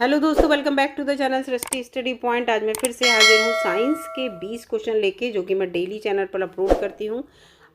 Hello दोस्तों, welcome back to the channel Srishti study point. आज मैं फिर से हाजिर हूँ साइंस के 20 क्वेश्चन लेके, जो कि मैं डेली चैनल पर अपलोड करती हूँ।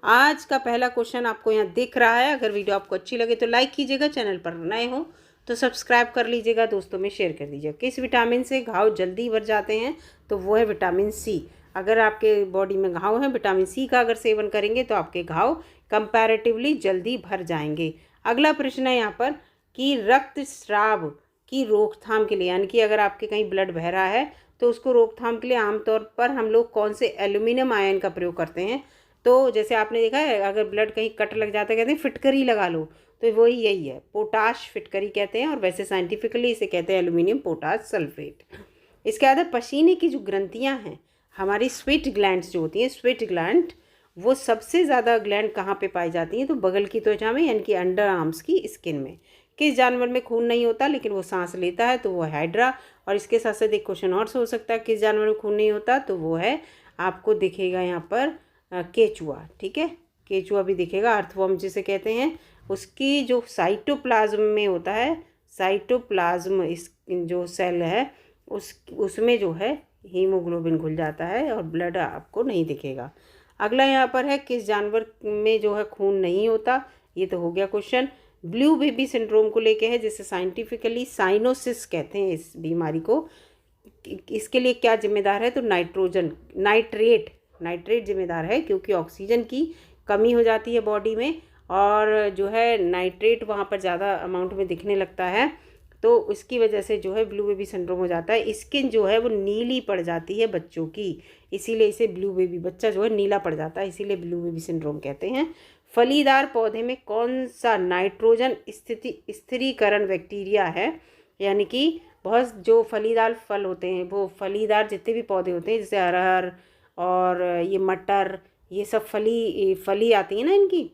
आज का पहला क्वेश्चन आपको यहाँ दिख रहा है। अगर वीडियो आपको अच्छी लगे तो लाइक कीजिएगा, चैनल पर नए हो तो सब्सक्राइब कर लीजिएगा, दोस्तों में शेयर कर दीजिएगा। किस विटामिन से घाव जल्दी भर जाते हैं? तो वो है विटामिन सी। अगर आपके बॉडी में घाव है, विटामिन सी का अगर सेवन करेंगे तो आपके घाव कंपैरेटिवली जल्दी भर जाएंगे। अगला प्रश्न है यहाँ पर कि रक्तस्राव की रोकथाम के लिए, यानी कि अगर आपके कहीं ब्लड बह रहा है तो उसको रोकथाम के लिए आमतौर पर हम लोग कौन से एल्यूमिनियम आयन का प्रयोग करते हैं? तो जैसे आपने देखा है, अगर ब्लड कहीं कट लग जाता है कहते हैं फिटकरी लगा लो, तो वही यही है, पोटाश फिटकरी कहते हैं। और वैसे साइंटिफिकली इसे कहते हैं एल्यूमिनियम पोटाश सल्फेट। इसके बाद पसीने की जो ग्रंथियाँ हैं, हमारी स्वेट ग्लैंड्स जो होती हैं, स्वेट ग्लैंड, वो सबसे ज़्यादा ग्लैंड कहाँ पे पाई जाती हैं? तो बगल की त्वचा में, यानी कि अंडर आर्म्स की स्किन में। किस जानवर में खून नहीं होता लेकिन वो सांस लेता है? तो वो है हाइड्रा। और इसके साथ साथ एक क्वेश्चन और से हो सकता है, किस जानवर में खून नहीं होता? तो वो है, आपको दिखेगा यहाँ पर केचुआ। ठीक है, केचुआ भी दिखेगा, अर्थवर्म जिसे कहते हैं। उसकी जो साइटोप्लाज्म में होता है, साइटोप्लाज्म इस जो सेल है उसमें जो है हीमोग्लोबिन घुल जाता है और ब्लड आपको नहीं दिखेगा। अगला यहाँ पर है, किस जानवर में जो है खून नहीं होता? ये तो हो गया क्वेश्चन। ब्लू बेबी सिंड्रोम को लेके है, जिसे साइंटिफिकली साइनोसिस कहते हैं इस बीमारी को। इसके लिए क्या जिम्मेदार है? तो नाइट्रेट जिम्मेदार है, क्योंकि ऑक्सीजन की कमी हो जाती है बॉडी में, और जो है नाइट्रेट वहाँ पर ज़्यादा अमाउंट में दिखने लगता है, तो उसकी वजह से जो है ब्लू बेबी सिंड्रोम हो जाता है। स्किन जो है वो नीली पड़ जाती है बच्चों की, इसीलिए इसे ब्लू बेबी, बच्चा जो है नीला पड़ जाता है, इसीलिए ब्लू बेबी सिंड्रोम कहते हैं। फलीदार पौधे में कौन सा नाइट्रोजन स्थिरीकरण बैक्टीरिया है? यानी कि बहुत जो फलीदार फल होते हैं, वो फलीदार जितने भी पौधे होते हैं, जैसे अरहर और ये मटर, ये सब फली आती है ना इनकी,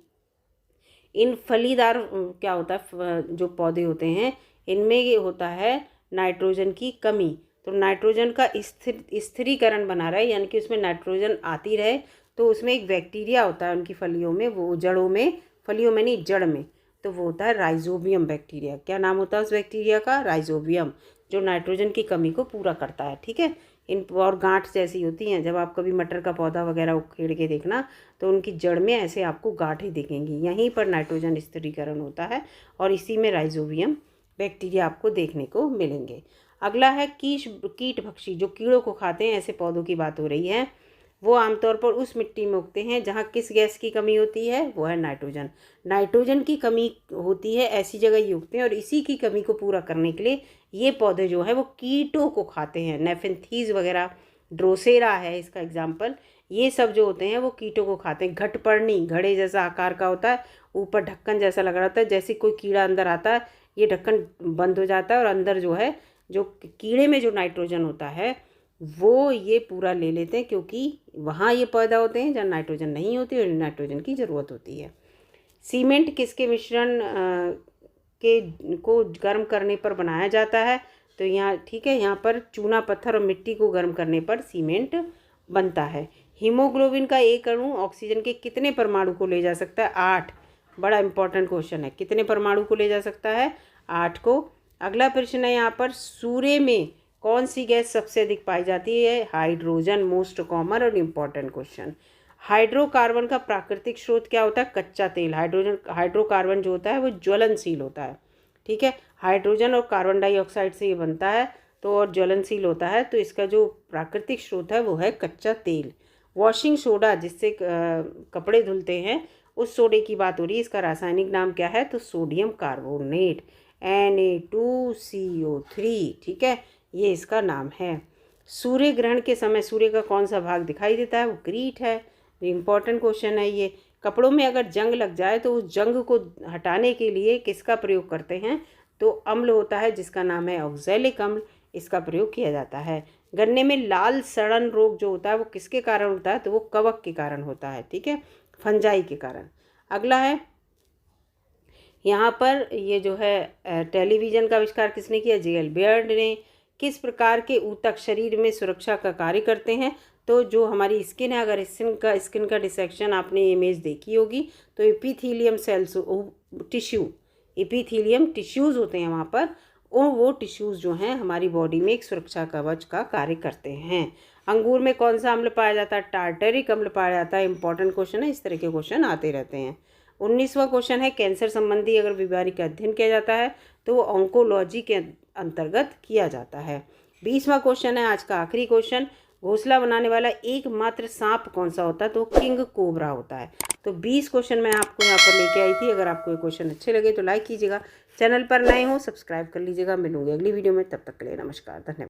इन फलीदार क्या होता है, जो पौधे होते हैं इनमें ये होता है नाइट्रोजन की कमी। तो नाइट्रोजन का स्थिरीकरण बना रहा है, यानी कि उसमें नाइट्रोजन आती रहे, तो उसमें एक बैक्टीरिया होता है उनकी फलियों में, वो जड़ों में, फलियों में नहीं जड़ में, तो वो होता है राइजोबियम बैक्टीरिया। क्या नाम होता है उस बैक्टीरिया का? राइजोबियम, जो नाइट्रोजन की कमी को पूरा करता है। ठीक है, इन और गांठ जैसी होती हैं, जब आप कभी मटर का पौधा वगैरह उखेड़ के देखना तो उनकी जड़ में ऐसे आपको गांठें दिखेंगी, यहीं पर नाइट्रोजन स्थिरीकरण होता है और इसी में राइजोबियम बैक्टीरिया आपको देखने को मिलेंगे। अगला है कीट भक्षी, जो कीड़ों को खाते हैं, ऐसे पौधों की बात हो रही है। वो आमतौर पर उस मिट्टी में उगते हैं जहाँ किस गैस की कमी होती है? वो है नाइट्रोजन। नाइट्रोजन की कमी होती है, ऐसी जगह ये उगते हैं, और इसी की कमी को पूरा करने के लिए ये पौधे जो है वो कीटों को खाते हैं। नेफेंथीज वगैरह, ड्रोसेरा है इसका एग्जाम्पल, ये सब जो होते हैं वो कीटों को खाते हैं। घटपर्णी, घड़े जैसा आकार का होता है, ऊपर ढक्कन जैसा लगा रहता है, जैसे कोई कीड़ा अंदर आता है ये ढक्कन बंद हो जाता है, और अंदर जो है, जो कीड़े में जो नाइट्रोजन होता है वो ये पूरा ले लेते हैं, क्योंकि वहाँ ये पैदा होते हैं जहाँ नाइट्रोजन नहीं होती और नाइट्रोजन की ज़रूरत होती है। सीमेंट किसके मिश्रण के को गर्म करने पर बनाया जाता है? तो यहाँ ठीक है, यहाँ पर चूना पत्थर और मिट्टी को गर्म करने पर सीमेंट बनता है। हीमोग्लोबिन का एक अणु ऑक्सीजन के कितने परमाणु को ले जा सकता है? 8। बड़ा इंपॉर्टेंट क्वेश्चन है, कितने परमाणु को ले जा सकता है? 8 को। अगला प्रश्न है यहाँ पर, सूर्य में कौन सी गैस सबसे अधिक पाई जाती है? हाइड्रोजन, मोस्ट कॉमन और इम्पॉर्टेंट क्वेश्चन। हाइड्रोकार्बन का प्राकृतिक स्रोत क्या होता है? कच्चा तेल। हाइड्रोकार्बन जो होता है वो ज्वलनशील होता है। ठीक है, हाइड्रोजन और कार्बन डाइऑक्साइड से ये बनता है, तो और ज्वलनशील होता है, तो इसका जो प्राकृतिक स्रोत है वो है कच्चा तेल। वॉशिंग सोडा, जिससे कपड़े धुलते हैं, उस सोडे की बात हो रही है, इसका रासायनिक नाम क्या है? तो सोडियम कार्बोनेट, Na2CO3। ठीक है, ये इसका नाम है। सूर्य ग्रहण के समय सूर्य का कौन सा भाग दिखाई देता है? वो क्रीट है। इम्पॉर्टेंट क्वेश्चन है ये। कपड़ों में अगर जंग लग जाए तो उस जंग को हटाने के लिए किसका प्रयोग करते हैं? तो अम्ल होता है, जिसका नाम है ऑक्सैलिक अम्ल, इसका प्रयोग किया जाता है। गन्ने में लाल सड़न रोग जो होता है वो किसके कारण होता है? तो वो कवक के कारण होता है। ठीक है, फंजाई के कारण। अगला है यहाँ पर, ये जो है टेलीविज़न का आविष्कार किसने किया? J.L. बेयर्ड ने। किस प्रकार के ऊतक शरीर में सुरक्षा का कार्य करते हैं? तो जो हमारी स्किन है, अगर स्किन का डिसेक्शन आपने इमेज देखी होगी, तो epithelium cells tissue, epithelium tissues होते हैं वहाँ पर, वो टिश्यूज़ जो हैं हमारी बॉडी में एक सुरक्षा कवच का कार्य करते हैं। अंगूर में कौन सा अम्ल पाया जाता है? टार्टरिक अम्ल पाया जाता है। इंपॉर्टेंट क्वेश्चन है, इस तरह के क्वेश्चन आते रहते हैं। 19वां क्वेश्चन है, कैंसर संबंधी अगर बीमारी का अध्ययन किया जाता है तो वो ऑन्कोलॉजी के अंतर्गत किया जाता है। 20वां क्वेश्चन है आज का आखिरी क्वेश्चन, घोंसला बनाने वाला एकमात्र सांप कौन सा होता है? तो किंग कोबरा होता है। तो 20 क्वेश्चन मैं आपको यहाँ पर लेके आई थी। अगर आपको ये क्वेश्चन अच्छे लगे तो लाइक कीजिएगा, चैनल पर नए हो सब्सक्राइब कर लीजिएगा। मिलूंगी अगली वीडियो में, तब तक के लिए नमस्कार, धन्यवाद।